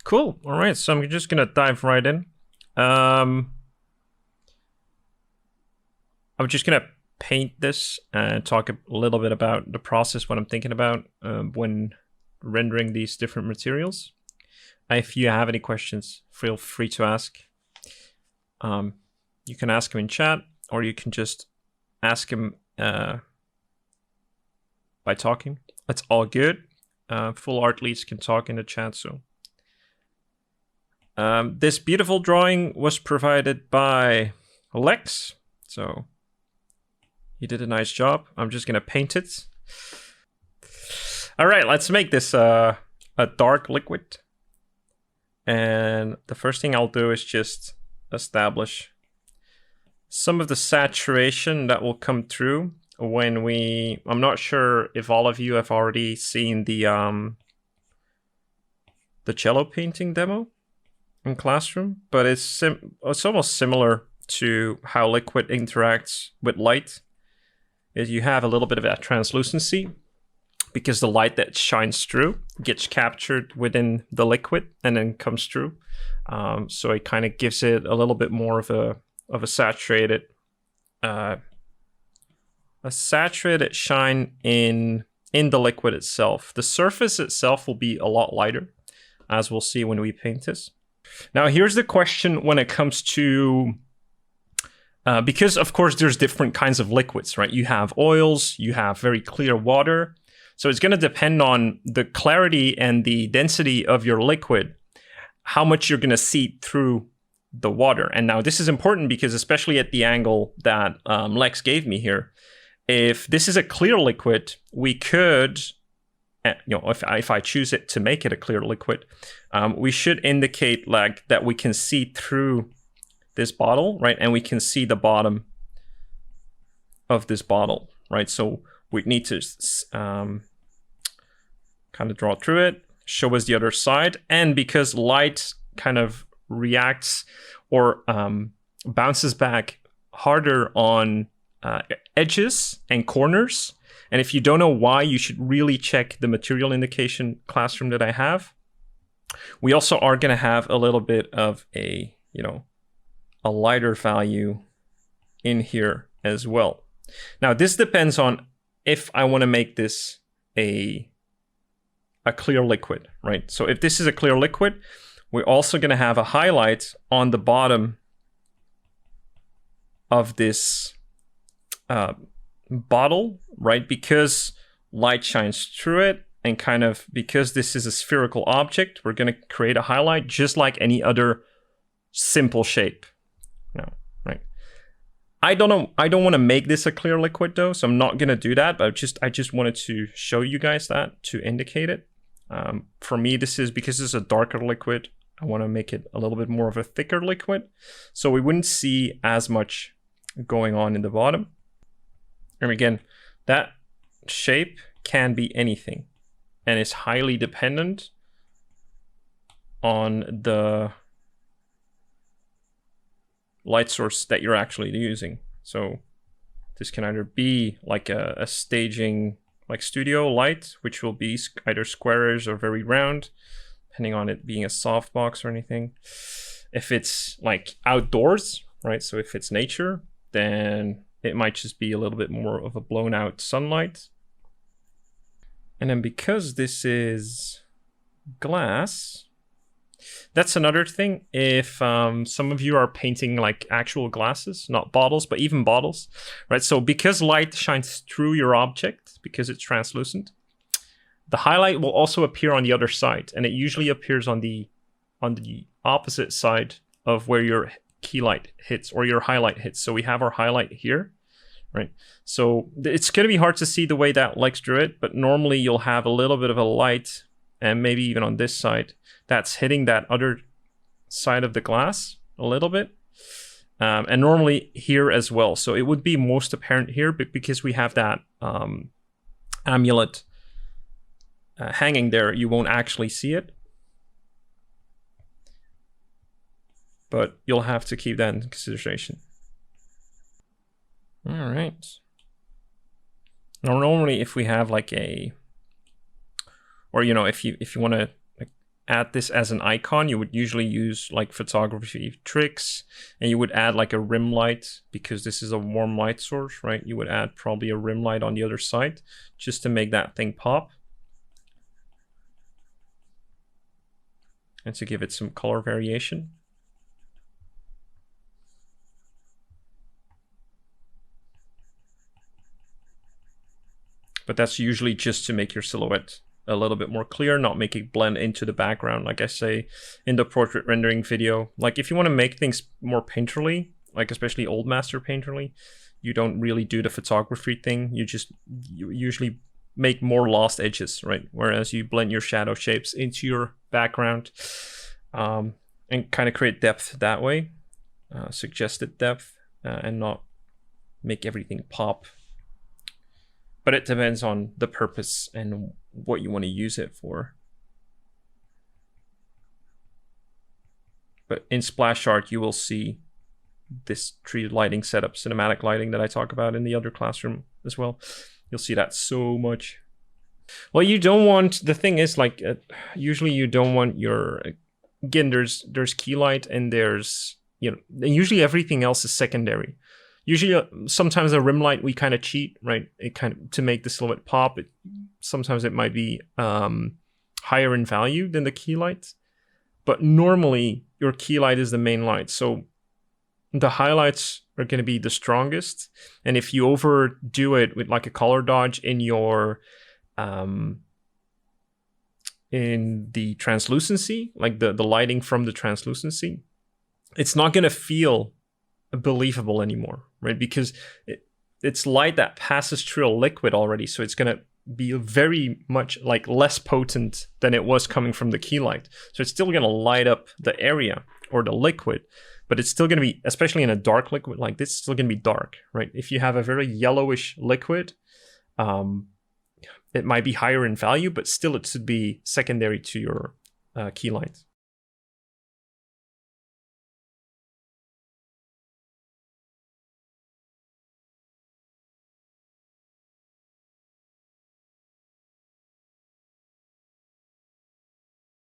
Cool. All right, so I'm just gonna dive right in. I'm just gonna paint this and talk a little bit about the process, what I'm thinking about when rendering these different materials. If you have any questions, feel free to ask. You can ask them in chat, or you can just ask them by talking. That's all good. Full art leads can talk in the chat, so. This beautiful drawing was provided by Lex, so he did a nice job. I'm just gonna paint it. All right, let's make this a dark liquid. And the first thing I'll do is just establish some of the saturation that will come through when I'm not sure if all of you have already seen the cello painting demo in Classroom, but it's almost similar to how liquid interacts with light. Is you have a little bit of that translucency because the light that shines through gets captured within the liquid and then comes through. So it kind of gives it a little bit more of a saturated shine in the liquid itself. The surface itself will be a lot lighter, as we'll see when we paint this. Now, here's the question when it comes to, because of course there's different kinds of liquids, right? You have oils, you have very clear water. So it's gonna depend on the clarity and the density of your liquid, how much you're gonna see through the water. And now this is important because especially at the angle that Lex gave me here, if this is a clear liquid, we could, if I choose it to make it a clear liquid, we should indicate like that we can see through this bottle, right? And we can see the bottom of this bottle, right? So we need to kind of draw through it, show us the other side. And because light kind of reacts or bounces back harder on edges and corners, and if you don't know why, you should really check the material indication classroom that I have. We also are going to have a little bit of a lighter value in here as well. Now, this depends on if I want to make this a clear liquid, right? So if this is a clear liquid, we're also going to have a highlight on the bottom of this bottle, right? Because light shines through it, and kind of because this is a spherical object, we're going to create a highlight just like any other simple shape. No, right? I don't know. I don't want to make this a clear liquid though, so I'm not going to do that. But I just wanted to show you guys that to indicate it. For me, this is because it's a darker liquid. I want to make it a little bit more of a thicker liquid, so we wouldn't see as much going on in the bottom. And again, that shape can be anything, and it's highly dependent on the light source that you're actually using. So this can either be like a staging, like studio light, which will be either squarish or very round, depending on it being a softbox or anything. If it's like outdoors, right? So if it's nature, then it might just be a little bit more of a blown out sunlight. And then because this is glass, that's another thing. If some of you are painting like actual glasses, not bottles, but even bottles, right? So because light shines through your object, because it's translucent, the highlight will also appear on the other side, and it usually appears on the opposite side of where your key light hits or your highlight hits. So we have our highlight here, right? So it's going to be hard to see the way that Lex drew it, but normally you'll have a little bit of a light, and maybe even on this side, that's hitting that other side of the glass a little bit. And normally here as well. So it would be most apparent here, but because we have that amulet hanging there, you won't actually see it. But you'll have to keep that in consideration. All right. Now, normally if we have like a, or if you want to like add this as an icon, you would usually use like photography tricks, and you would add like a rim light, because this is a warm light source, right? You would add probably a rim light on the other side just to make that thing pop and to give it some color variation. But that's usually just to make your silhouette a little bit more clear, not make it blend into the background. Like I say in the portrait rendering video, like if you want to make things more painterly, like especially old master painterly, you don't really do the photography thing. You usually make more lost edges, right? Whereas you blend your shadow shapes into your background and kind of create depth that way, suggested depth, and not make everything pop. But it depends on the purpose and what you want to use it for. But in splash art, you will see this tree lighting setup, cinematic lighting that I talk about in the other classroom as well. You'll see that so much. Well, you don't want, the thing is like, usually you don't want your, again, there's key light and there's, you know, and usually everything else is secondary. Usually, sometimes a rim light, we kind of cheat, right? It kind of, to make the silhouette pop, sometimes it might be higher in value than the key light. But normally, your key light is the main light. So the highlights are going to be the strongest. And if you overdo it with like a color dodge in your, in the translucency, like the lighting from the translucency, it's not going to feel believable anymore, right? Because it's light that passes through a liquid already, so it's going to be very much like less potent than it was coming from the key light. So it's still going to light up the area or the liquid, but it's still going to be, especially in a dark liquid like this, it's still going to be dark, right? If you have a very yellowish liquid, it might be higher in value, but still it should be secondary to your key light.